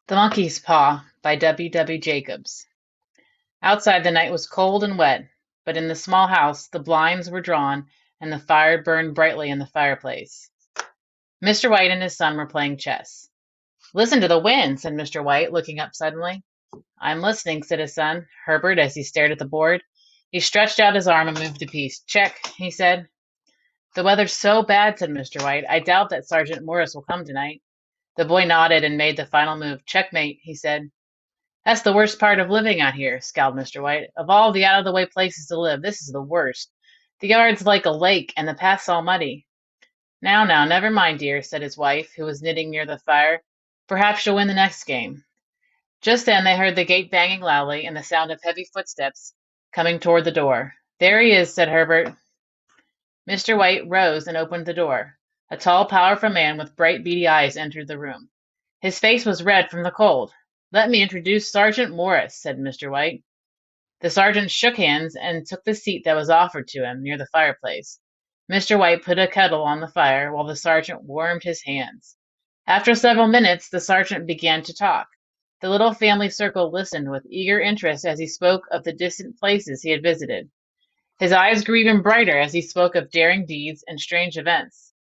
The Monkey's Paw by W. W. Jacobs. Outside the night was cold and wet, but in the small house the blinds were drawn and the fire burned brightly in the fireplace. Mr. White and his son were playing chess. Listen to the wind, said Mr. White, looking up suddenly. I'm listening, said his son, Herbert, as he stared at the board. He stretched out his arm and moved a piece. Check, he said. The weather's so bad, said Mr. White. I doubt that Sergeant Morris will come tonight. The boy nodded and made the final move. Checkmate, he said. That's the worst part of living out here, scowled Mr. White. Of all the out of the way places to live, this is the worst. The yard's like a lake, and the path's all muddy. Now, never mind, dear, said his wife, who was knitting near the fire. Perhaps you'll win the next game. Just then they heard the gate banging loudly and the sound of heavy footsteps coming toward the door. There he is, said Herbert. Mr. White rose and opened the door. A tall, powerful man with bright, beady eyes entered the room. His face was red from the cold. Let me introduce Sergeant Morris, said Mr. White. The sergeant shook hands and took the seat that was offered to him near the fireplace. Mr. White put a kettle on the fire while the sergeant warmed his hands. After several minutes, the sergeant began to talk. The little family circle listened with eager interest as he spoke of the distant places he had visited. His eyes grew even brighter as he spoke of daring deeds and strange events.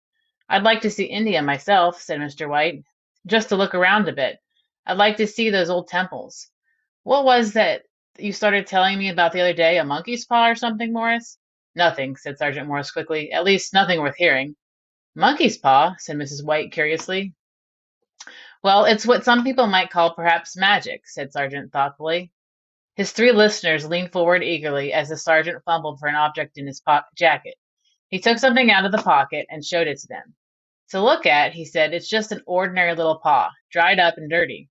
I'd like to see India myself, said Mr. White, just to look around a bit. I'd like to see those old temples. What was that you started telling me about the other day? A monkey's paw or something, Morris? Nothing, said Sergeant Morris quickly. At least nothing worth hearing. Monkey's paw, said Mrs. White curiously. Well, it's what some people might call perhaps magic, said Sergeant thoughtfully. His three listeners leaned forward eagerly as the sergeant fumbled for an object in his jacket. He took something out of the pocket and showed it to them. To look at, he said, it's just an ordinary little paw, dried up and dirty.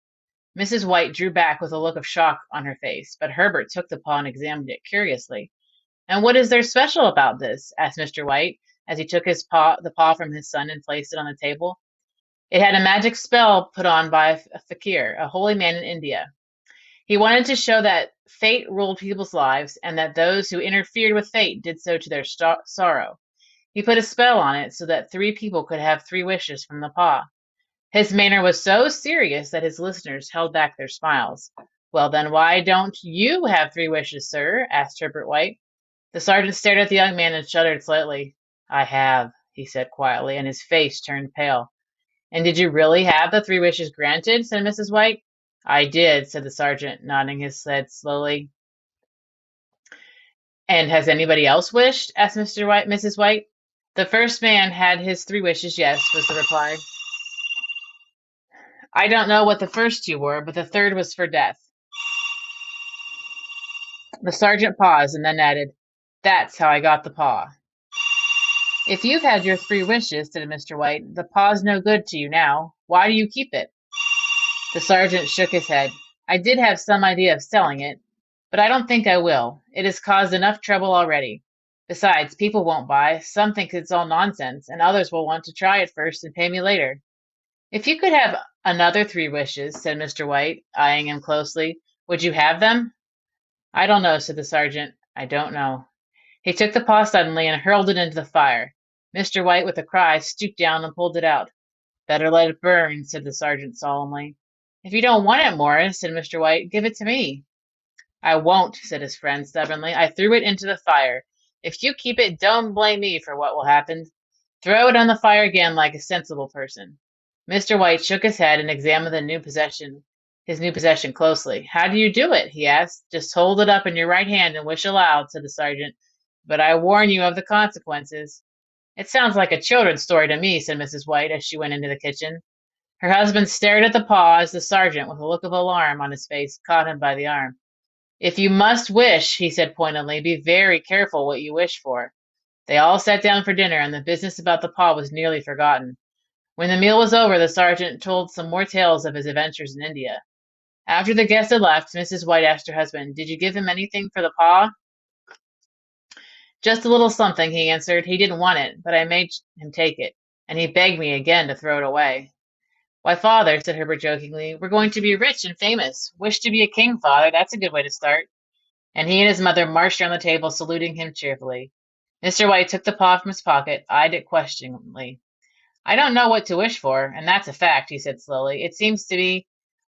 Mrs. White drew back with a look of shock on her face, but Herbert took the paw and examined it curiously. And what is there special about this? Asked Mr. White, as he took the paw from his son and placed it on the table. It had a magic spell put on by a fakir, a holy man in India. He wanted to show that fate ruled people's lives and that those who interfered with fate did so to their sorrow. He put a spell on it so that three people could have three wishes from the paw. His manner was so serious that his listeners held back their smiles. Well, then, why don't you have three wishes, sir? Asked Herbert White. The sergeant stared at the young man and shuddered slightly. I have, he said quietly, and his face turned pale. And did you really have the three wishes granted? Said Mrs. White. I did, said the sergeant, nodding his head slowly. And has anybody else wished? Asked Mrs. White. The first man had his three wishes, yes, was the reply. I don't know what the first two were, but the third was for death. The sergeant paused and then added, That's how I got the paw. If you've had your three wishes, said Mr. White, the paw's no good to you now. Why do you keep it? The sergeant shook his head. I did have some idea of selling it, but I don't think I will. It has caused enough trouble already. Besides, people won't buy. Some think it's all nonsense, and others will want to try it first and pay me later. If you could have another three wishes, said Mr. White, eyeing him closely, would you have them? I don't know, said the sergeant. I don't know. He took the paw suddenly and hurled it into the fire. Mr. White, with a cry, stooped down and pulled it out. Better let it burn, said the sergeant solemnly. If you don't want it, Morris, said Mr. White, give it to me. I won't, said his friend stubbornly. I threw it into the fire. If you keep it, don't blame me for what will happen. Throw it on the fire again like a sensible person. Mr. White shook his head and examined his new possession closely. How do you do it? He asked. Just hold it up in your right hand and wish aloud, said the sergeant. But I warn you of the consequences. It sounds like a children's story to me, said Mrs. White as she went into the kitchen. Her husband stared at the paw as the sergeant, with a look of alarm on his face, caught him by the arm. If you must wish, he said pointedly, be very careful what you wish for. They all sat down for dinner, and the business about the paw was nearly forgotten. When the meal was over, the sergeant told some more tales of his adventures in India. After the guests had left, Mrs. White asked her husband, Did you give him anything for the paw? Just a little something, he answered. He didn't want it, but I made him take it, and he begged me again to throw it away. Why, father, said Herbert jokingly, we're going to be rich and famous. Wish to be a king, father. That's a good way to start. And he and his mother marched around the table, saluting him cheerfully. Mr. White took the paw from his pocket, eyed it questioningly. I don't know what to wish for, and that's a fact, he said slowly. It seems to be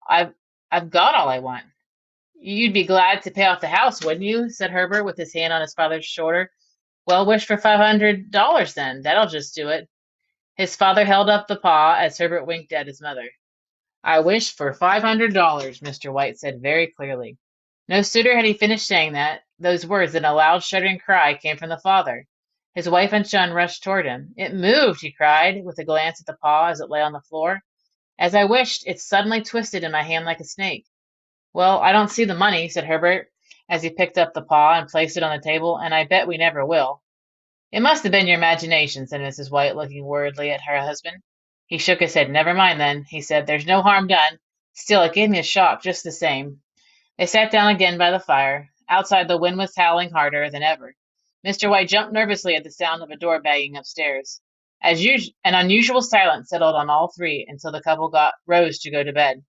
I've I've got all I want. You'd be glad to pay off the house, wouldn't you? Said Herbert with his hand on his father's shoulder. Well, wish for $500 then. That'll just do it. His father held up the paw as Herbert winked at his mother. I wish for $500, Mr. White said very clearly. No sooner had he finished saying those words than a loud shuddering cry came from the father. His wife and son rushed toward him. It moved, he cried, with a glance at the paw as it lay on the floor. As I wished, it suddenly twisted in my hand like a snake. Well, I don't see the money, said Herbert, as he picked up the paw and placed it on the table, and I bet we never will. It must have been your imagination, said Mrs. White, looking worriedly at her husband. He shook his head. Never mind, then, he said. There's no harm done. Still, it gave me a shock just the same. They sat down again by the fire. Outside, the wind was howling harder than ever. Mr. White jumped nervously at the sound of a door banging upstairs. As usual, an unusual silence settled on all three until the couple rose to go to bed.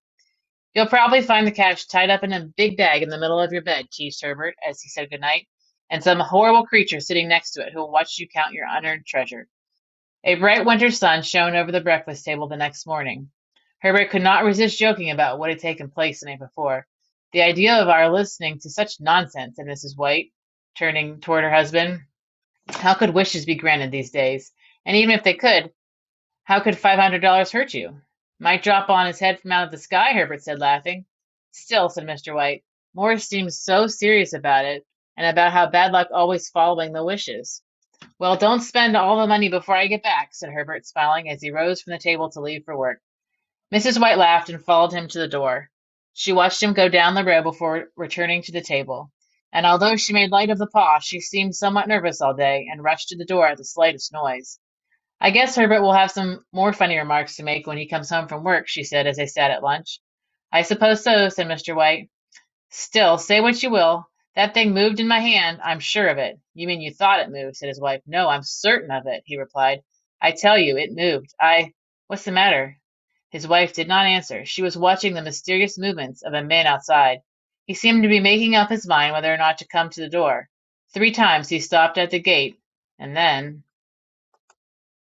You'll probably find the cash tied up in a big bag in the middle of your bed, teased Herbert as he said good night, and some horrible creature sitting next to it who will watch you count your unearned treasure. A bright winter sun shone over the breakfast table the next morning. Herbert could not resist joking about what had taken place the night before. The idea of our listening to such nonsense, said Mrs. White, turning toward her husband. How could wishes be granted these days? And even if they could, how could $500 hurt you? Might drop on his head from out of the sky, Herbert said, laughing. Still, said Mr. White, Morris seemed so serious about it, and about how bad luck always following the wishes. Well, don't spend all the money before I get back, said Herbert, smiling as he rose from the table to leave for work. Mrs. White laughed and followed him to the door. She watched him go down the road before returning to the table, and although she made light of the paw, she seemed somewhat nervous all day and rushed to the door at the slightest noise. I guess Herbert will have some more funny remarks to make when he comes home from work, she said as they sat at lunch. I suppose so, said Mr. White. Still, say what you will. That thing moved in my hand, I'm sure of it. You mean you thought it moved, said his wife. No, I'm certain of it, he replied. I tell you, it moved. What's the matter? His wife did not answer. She was watching the mysterious movements of a man outside. He seemed to be making up his mind whether or not to come to the door. 3 times he stopped at the gate, and then